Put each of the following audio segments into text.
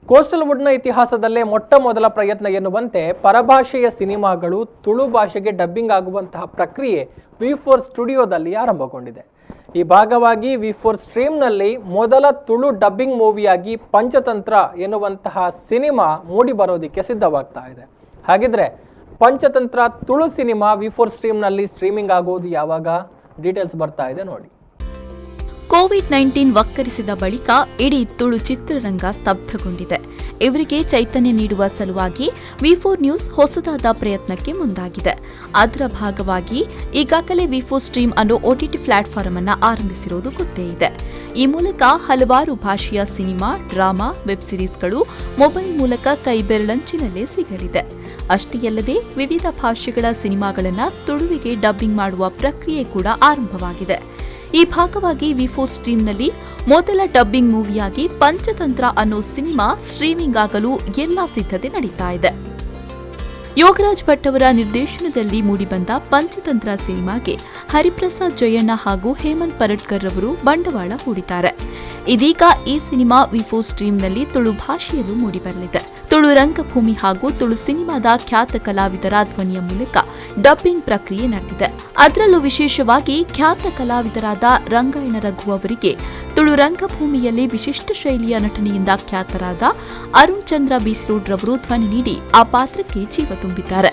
Coastal ವುಡ್ನ ಇತಿಹಾಸದಲ್ಲೇ ಮೊಟ್ಟ ಮೊದಲ ಪ್ರಯತ್ನ ಎನ್ನುವಂತೆ ಪರಭಾಷೆಯ ಸಿನಿಮಾಗಳು ತುಳು ಭಾಷೆಗೆ ಡಬ್ಬಿಂಗ್ ಆಗುವಂತಹ ಪ್ರಕ್ರಿಯೆ ವಿ4 ಸ್ಟುಡಿಯೋದಲ್ಲಿ ಆರಂಭಗೊಂಡಿದೆ. ಈ ಭಾಗವಾಗಿ ವಿ4 ಸ್ಟ್ರೀಮ್ನಲ್ಲಿ ಮೊದಲ ತುಳು ಡಬ್ಬಿಂಗ್ ಮೂವಿಯಾಗಿ ಪಂಚತಂತ್ರ ಎನ್ನುವಂತಹ ಸಿನಿಮಾ ಮೂಡಿ ಬರೋದಕ್ಕೆ ಸಿದ್ಧವಾಗ್ತಾ ಇದೆ. ಹಾಗಿದ್ರೆ ಪಂಚತಂತ್ರ ತುಳು ಸಿನಿಮಾ ವಿ4 ಸ್ಟ್ರೀಮ್ನಲ್ಲಿ ಸ್ಟ್ರೀಮಿಂಗ್ ಆಗೋದು ಯಾವಾಗ? ಡೀಟೇಲ್ಸ್ ಬರ್ತಾ ಇದೆ ನೋಡಿ. ಕೋವಿಡ್-19 ವಕ್ಕರಿಸಿದ ಬಳಿಕ ಇಡೀ ತುಳು ಚಿತ್ರರಂಗ ಸ್ತಬ್ಧಗೊಂಡಿದೆ. ಇವರಿಗೆ ಚೈತನ್ಯ ನೀಡುವ ಸಲುವಾಗಿ ವಿ4 ನ್ಯೂಸ್ ಹೊಸದಾದ ಪ್ರಯತ್ನಕ್ಕೆ ಮುಂದಾಗಿದೆ. ಅದರ ಭಾಗವಾಗಿ ಈಗಾಗಲೇ ವಿ4 ಸ್ಟ್ರೀಮ್ ಅನ್ನೋ OTT ಪ್ಲಾಟ್ಫಾರ್ಮ್ ಅನ್ನು ಆರಂಭಿಸಿರುವುದು ಗೊತ್ತೇ ಇದೆ. ಈ ಮೂಲಕ ಹಲವಾರು ಭಾಷೆಯ ಸಿನಿಮಾ, ಡ್ರಾಮಾ, ವೆಬ್ ಸಿರೀಸ್ಗಳು ಮೊಬೈಲ್ ಮೂಲಕ ಕೈಬೆರಳಂಚಿನಲ್ಲೇ ಸಿಗಲಿದೆ. ಅಷ್ಟೇ ಅಲ್ಲದೆ ವಿವಿಧ ಭಾಷೆಗಳ ಸಿನಿಮಾಗಳನ್ನು ತುಳುವಿಗೆ ಡಬ್ಬಿಂಗ್ ಮಾಡುವ ಪ್ರಕ್ರಿಯೆ ಕೂಡ ಆರಂಭವಾಗಿದೆ. ಈ ಭಾಗವಾಗಿ ವಿ4 ಸ್ಟ್ರೀಮ್ನಲ್ಲಿ ಮೊದಲ ಡಬ್ಬಿಂಗ್ ಮೂವಿಯಾಗಿ ಪಂಚತಂತ್ರ ಅನ್ನೋ ಸಿನಿಮಾ ಸ್ಟ್ರೀಮಿಂಗ್ ಆಗಲು ಎಲ್ಲಾ ಸಿದ್ಧತೆ ನಡೀತಾ ಇದೆ. ಯೋಗರಾಜ್ ಭಟ್ ಅವರ ನಿರ್ದೇಶನದಲ್ಲಿ ಮೂಡಿಬಂದ ಪಂಚತಂತ್ರ ಸಿನಿಮಾಗೆ ಹರಿಪ್ರಸಾದ್ ಜಯಣ್ಣ ಹಾಗೂ ಹೇಮಂತ್ ಪರಟ್ಕರ್ ಅವರು ಬಂಡವಾಳ ಹೂಡಿದ್ದಾರೆ. ಇದೀಗ ಈ ಸಿನಿಮಾ ವಿ4 ಸ್ಟ್ರೀಮ್ನಲ್ಲಿ ತುಳು ಭಾಷೆಯಲ್ಲೂ ಮೂಡಿಬರಲಿದೆ. ತುಳು ರಂಗಭೂಮಿ ಹಾಗೂ ತುಳು ಸಿನಿಮಾದ ಖ್ಯಾತ ಕಲಾವಿದರ ಧ್ವನಿಯ ಮೂಲಕ ಡಬ್ಬಿಂಗ್ ಪ್ರಕ್ರಿಯೆ ನಡೆದಿದೆ. ಅದರಲ್ಲೂ ವಿಶೇಷವಾಗಿ ಖ್ಯಾತ ಕಲಾವಿದರಾದ ರಂಗಾಯಣ ರಘು ಅವರಿಗೆ ತುಳು ರಂಗಭೂಮಿಯಲ್ಲಿ ವಿಶಿಷ್ಟ ಶೈಲಿಯ ನಟನೆಯಿಂದ ಖ್ಯಾತರಾದ ಅರುಣ್ ಚಂದ್ರ ಬೀಸ್ರೋಡ್ ರವರು ಧ್ವನಿ ನೀಡಿ ಆ ಪಾತ್ರಕ್ಕೆ ಜೀವ ತುಂಬಿದ್ದಾರೆ.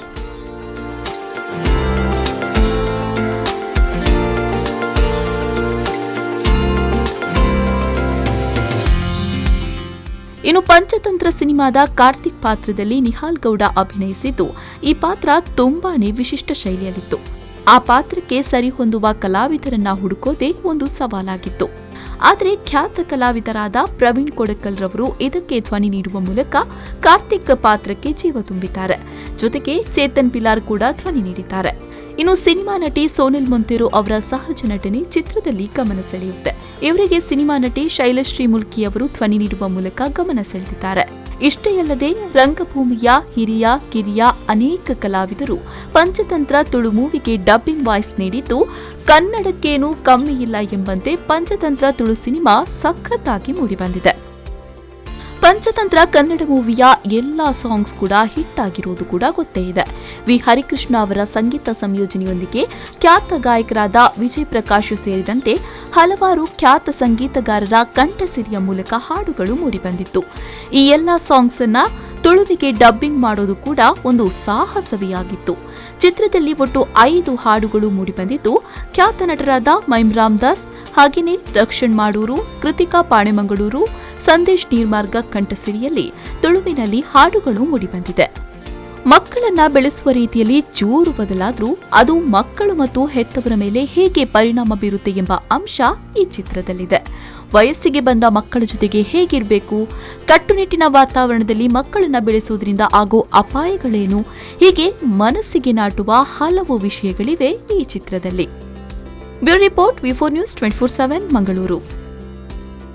ಇನ್ನು ಪಂಚತಂತ್ರ ಸಿನಿಮಾದ ಕಾರ್ತಿಕ್ ಪಾತ್ರದಲ್ಲಿ ನಿಹಾಲ್ ಗೌಡ ಅಭಿನಯಿಸಿದ್ದು ಈ ಪಾತ್ರ ತುಂಬಾನೇ ವಿಶಿಷ್ಟ ಶೈಲಿಯಲ್ಲಿತ್ತು. ಆ ಪಾತ್ರಕ್ಕೆ ಸರಿಹೊಂದುವ ಕಲಾವಿದರನ್ನ ಹುಡುಕೋದೇ ಒಂದು ಸವಾಲಾಗಿತ್ತು. ಆದರೆ ಖ್ಯಾತ ಕಲಾವಿದರಾದ ಪ್ರವೀಣ್ ಕೊಡಕಲ್ ರವರು ಇದಕ್ಕೆ ಧ್ವನಿ ನೀಡುವ ಮೂಲಕ ಕಾರ್ತಿಕ್ ಪಾತ್ರಕ್ಕೆ ಜೀವ ತುಂಬಿದ್ದಾರೆ. ಜೊತೆಗೆ ಚೇತನ್ ಪಿಲಾರ್ ಕೂಡ ಧ್ವನಿ ನೀಡಿದ್ದಾರೆ. ಇನ್ನು ಸಿನಿಮಾ ನಟಿ ಸೋನಲ್ ಮೊಂತೇರೊ ಅವರ ಸಹಜ ನಟನೆ ಚಿತ್ರದಲ್ಲಿ ಗಮನ ಸೆಳೆಯುತ್ತೆ. ಇವರಿಗೆ ಸಿನಿಮಾ ನಟಿ ಶೈಲಶ್ರೀ ಮುಲ್ಕಿ ಅವರು ಧ್ವನಿ ನೀಡುವ ಮೂಲಕ ಗಮನ ಸೆಳೆದಿದ್ದಾರೆ. ಇಷ್ಟೇ ಅಲ್ಲದೆ ರಂಗಭೂಮಿಯ ಹಿರಿಯ ಕಿರಿಯ ಅನೇಕ ಕಲಾವಿದರು ಪಂಚತಂತ್ರ ತುಳು ಮೂವಿಗೆ ಡಬ್ಬಿಂಗ್ ವಾಯ್ಸ್ ನೀಡಿದ್ದು ಕನ್ನಡಕ್ಕೇನೂ ಕಮ್ಮಿ ಇಲ್ಲ ಎಂಬಂತೆ ಪಂಚತಂತ್ರ ತುಳು ಸಿನಿಮಾ ಸಖತ್ತಾಗಿ ಮೂಡಿಬಂದಿದೆ. ಪಂಚತಂತ್ರ ಕನ್ನಡ ಮೂವಿಯ ಎಲ್ಲಾ ಸಾಂಗ್ಸ್ ಕೂಡ ಹಿಟ್ ಆಗಿರುವುದು ಕೂಡ ಗೊತ್ತೇ ಇದೆ. ವಿ ಹರಿಕೃಷ್ಣ ಅವರ ಸಂಗೀತ ಸಂಯೋಜನೆಯೊಂದಿಗೆ ಖ್ಯಾತ ಗಾಯಕರಾದ ವಿಜಯ್ ಪ್ರಕಾಶ್ ಸೇರಿದಂತೆ ಹಲವಾರು ಖ್ಯಾತ ಸಂಗೀತಗಾರರ ಕಂಠಸಿರಿಯ ಮೂಲಕ ಹಾಡುಗಳು ಮೂಡಿಬಂದಿತ್ತು. ಈ ಎಲ್ಲಾ ಸಾಂಗ್ಸ್ ಅನ್ನ ತುಳುವಿಗೆ ಡಬ್ಬಿಂಗ್ ಮಾಡೋದು ಕೂಡ ಒಂದು ಸಾಹಸವೇ ಆಗಿತ್ತು. ಚಿತ್ರದಲ್ಲಿ ಒಟ್ಟು 5 ಹಾಡುಗಳು ಮೂಡಿಬಂದಿದ್ದು ಖ್ಯಾತ ನಟರಾದ ಮೈಮ್ ರಾಮದಾಸ್, ಹಾಗೆಯೇ ರಕ್ಷಣ್ ಮಾಡೂರು, ಕೃತಿಕಾ ಪಾಣೆಮಂಗಳೂರು, ಸಂದೇಶ್ ನೀರ್ಮಾರ್ಗ ಕಂಠಸಿರಿಯಲ್ಲಿ ತುಳುವಿನಲ್ಲಿ ಹಾಡುಗಳು ಮೂಡಿಬಂದಿದೆ. ಮಕ್ಕಳನ್ನ ಬೆಳೆಸುವ ರೀತಿಯಲ್ಲಿ ಚೂರು ಬದಲಾದರೂ ಅದು ಮಕ್ಕಳು ಮತ್ತು ಹೆತ್ತವರ ಮೇಲೆ ಹೇಗೆ ಪರಿಣಾಮ ಬೀರುತ್ತೆ ಎಂಬ ಅಂಶ ಈ ಚಿತ್ರದಲ್ಲಿದೆ. ವಯಸ್ಸಿಗೆ ಬಂದ ಮಕ್ಕಳ ಜೊತೆಗೆ ಹೇಗಿರಬೇಕು, ಕಟ್ಟುನಿಟ್ಟಿನ ವಾತಾವರಣದಲ್ಲಿ ಮಕ್ಕಳನ್ನ ಬೆಳೆಸುವುದರಿಂದ ಆಗೋ ಅಪಾಯಗಳೇನು, ಹೀಗೆ ಮನಸ್ಸಿಗೆ ನಾಟುವ ಹಲವು ವಿಷಯಗಳಿವೆ ಈ ಚಿತ್ರದಲ್ಲಿ. ಬ್ಯೂರೋ ರಿಪೋರ್ಟ್ ವಿ4 ನ್ಯೂಸ್ 24/7 ಮಂಗಳೂರು.